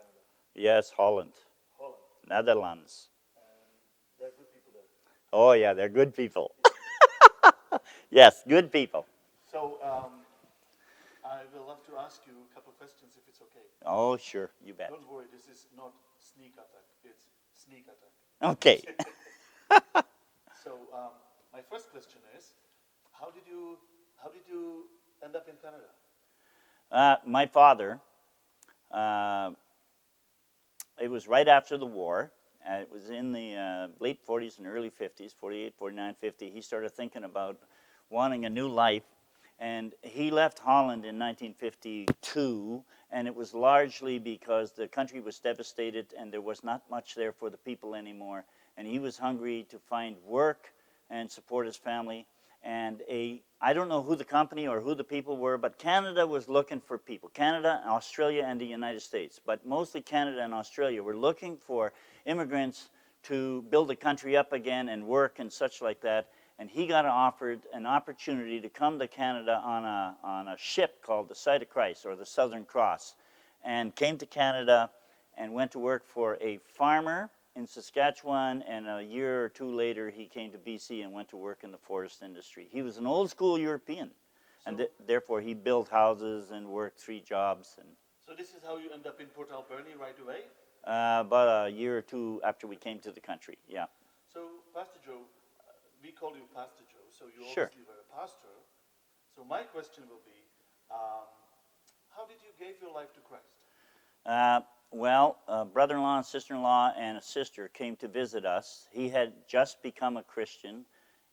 Canada? Yes, Holland. Holland. Netherlands. And there are good people there. Oh, yeah, they're good people. Yes, good people. So I will love to ask you a couple of questions if it's okay. Oh, sure, you bet. Don't worry, this is not sneak attack, it's sneak attack. Okay. So my first question is, how did you end up in Canada? My father, it was right after the war. It was in the late 40s and early 50s, 48, 49, 50. He started thinking about wanting a new life. And he left Holland in 1952, and it was largely because the country was devastated and there was not much there for the people anymore. And he was hungry to find work and support his family. And I don't know who the company or who the people were, but Canada was looking for people. Canada, Australia, and the United States. But mostly Canada and Australia were looking for immigrants to build the country up again and work and such like that. And he got offered an opportunity to come to Canada on a ship called the Sight of Christ, or the Southern Cross, and came to Canada and went to work for a farmer in Saskatchewan, and a year or two later he came to BC and went to work in the forest industry. He was an old school European, and therefore he built houses and worked 3 jobs. And so this is how you end up in Port Alberni right away? About a year or two after we came to the country, yeah. So, Pastor Joe, we call you Pastor Joe, so you Sure. obviously were a pastor. So my question will be, how did you give your life to Christ? Well, a brother-in-law and sister-in-law and a sister came to visit us. He had just become a Christian.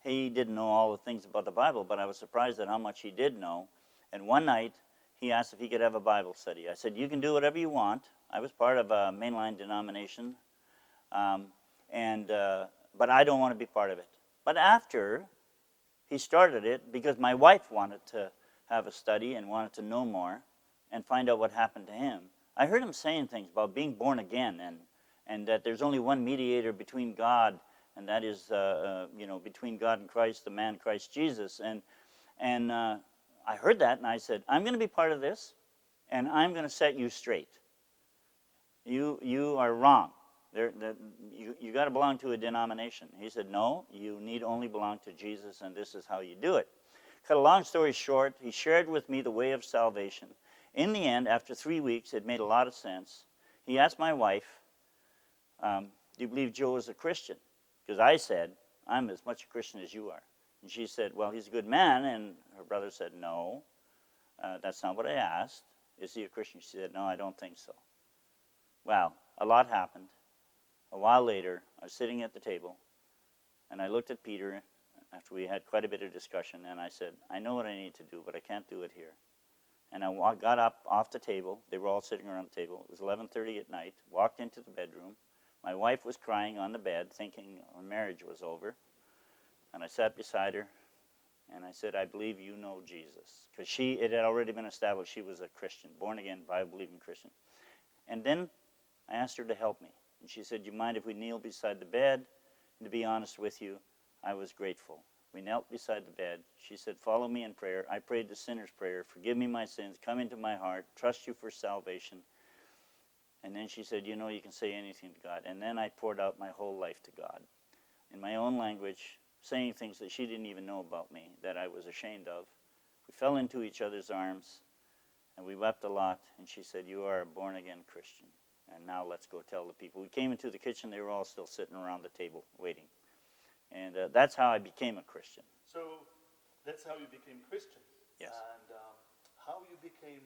He didn't know all the things about the Bible, but I was surprised at how much he did know. And one night, he asked if he could have a Bible study. I said, you can do whatever you want. I was part of a mainline denomination, but I don't want to be part of it. But after he started it, because my wife wanted to have a study and wanted to know more and find out what happened to him, I heard him saying things about being born again and that there's only one mediator between God, and that is, between God and Christ, the man Christ Jesus. And I heard that, and I said, I'm going to be part of this, and I'm going to set you straight. You are wrong. You got to belong to a denomination. He said, no, you need only belong to Jesus, and this is how you do it. Cut a long story short, he shared with me the way of salvation. In the end, after 3 weeks, it made a lot of sense. He asked my wife, do you believe Joe is a Christian? Because I said, I'm as much a Christian as you are. And she said, well, he's a good man. And her brother said, no, that's not what I asked. Is he a Christian? She said, no, I don't think so. Well, a lot happened. A while later, I was sitting at the table, and I looked at Peter after we had quite a bit of discussion, and I said, I know what I need to do, but I can't do it here. And I got up off the table. They were all sitting around the table. It was 11:30 at night. Walked into the bedroom. My wife was crying on the bed, thinking our marriage was over. And I sat beside her, and I said, I believe you know Jesus. Because it had already been established she was a Christian, born-again, Bible-believing Christian. And then I asked her to help me. And she said, do you mind if we kneel beside the bed? And to be honest with you, I was grateful. We knelt beside the bed. She said, follow me in prayer. I prayed the sinner's prayer. Forgive me my sins. Come into my heart. Trust you for salvation. And then she said, you can say anything to God. And then I poured out my whole life to God in my own language, saying things that she didn't even know about me, that I was ashamed of. We fell into each other's arms, and we wept a lot. And she said, you are a born-again Christian. And now let's go tell the people. We came into the kitchen. They were all still sitting around the table waiting. And that's how I became a Christian. So that's how you became Christian. Yes. And how you became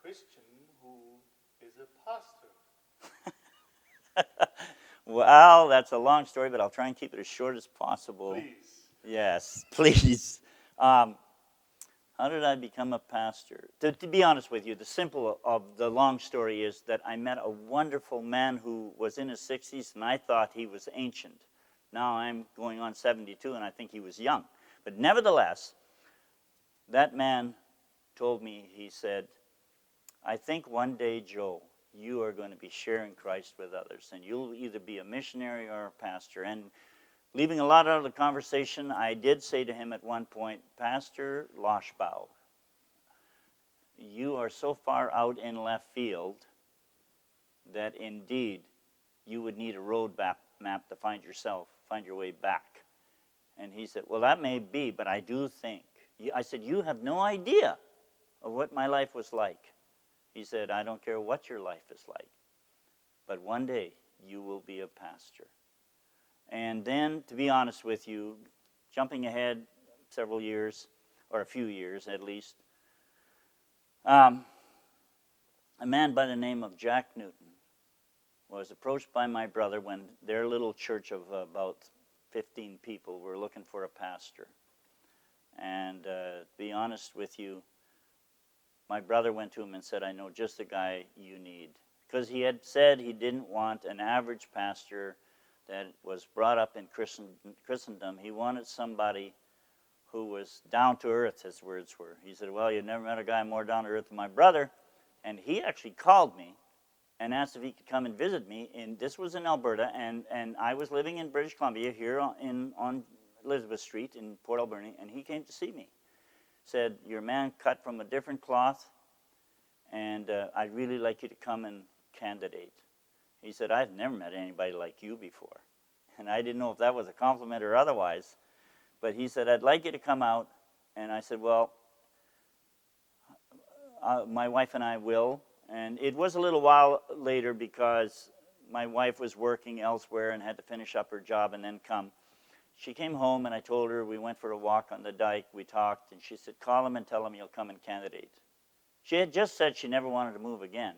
Christian who is a pastor. Well, that's a long story, but I'll try and keep it as short as possible. Please. Yes, please. How did I become a pastor? To be honest with you, the simple of the long story is that I met a wonderful man who was in his 60s, and I thought he was ancient. Now I'm going on 72, and I think he was young. But nevertheless, that man told me, he said, I think one day, Joe, you are going to be sharing Christ with others, and you'll either be a missionary or a pastor. And leaving a lot out of the conversation, I did say to him at one point, Pastor Loshbaugh, you are so far out in left field that indeed you would need a road map to find yourself, find your way back. And he said, well, that may be, but I do think. I said, you have no idea of what my life was like. He said, I don't care what your life is like, but one day you will be a pastor. And then, to be honest with you, jumping ahead several years, or a few years at least, a man by the name of Jack Newton was approached by my brother when their little church of about 15 people were looking for a pastor. And to be honest with you, my brother went to him and said, I know just the guy you need. Because he had said he didn't want an average pastor that was brought up in Christendom. He wanted somebody who was down to earth, his words were. He said, well, you've never met a guy more down to earth than my brother. And he actually called me and asked if he could come and visit me. And this was in Alberta, and I was living in British Columbia here on Elizabeth Street in Port Alberni, and he came to see me. Said, you're a man cut from a different cloth, and I'd really like you to come and candidate. He said, I've never met anybody like you before. And I didn't know if that was a compliment or otherwise. But he said, I'd like you to come out. And I said, well, my wife and I will. And it was a little while later because my wife was working elsewhere and had to finish up her job and then come. She came home and I told her, we went for a walk on the dike, we talked, and she said, call him and tell him you'll come and candidate. She had just said she never wanted to move again.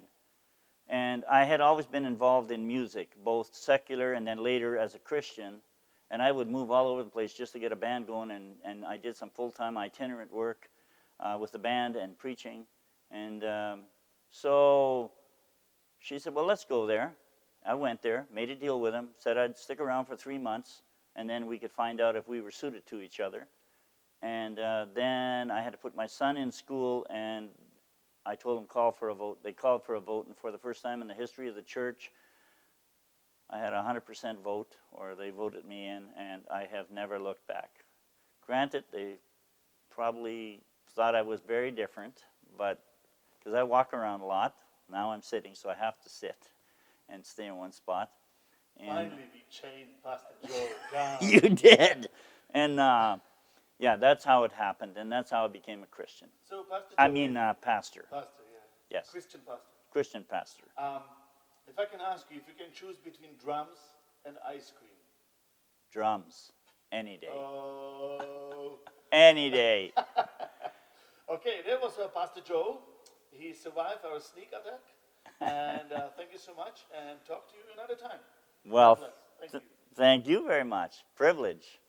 And I had always been involved in music, both secular and then later as a Christian. And I would move all over the place just to get a band going. And I did some full-time itinerant work with the band and preaching. And so she said, well, let's go there. I went there, made a deal with him, said I'd stick around for 3 months, and then we could find out if we were suited to each other. And then I had to put my son in school, and I told them call for a vote. They called for a vote, and for the first time in the history of the church, I had a 100% vote, or they voted me in, and I have never looked back. Granted, they probably thought I was very different, but because I walk around a lot, now I'm sitting, so I have to sit and stay in one spot. And finally, we chained Pastor Joe down. you did. And yeah, that's how it happened, and that's how I became a Christian. So, Pastor Joe, pastor. Pastor, yeah. Yes. Christian pastor. Christian pastor. If I can ask you, if you can choose between drums and ice cream. Drums, any day. Oh. Any day. Okay, there was Pastor Joe. He survived our sneak attack. And thank you so much, and talk to you another time. Well, God bless. Thank you. thank you very much. Privilege.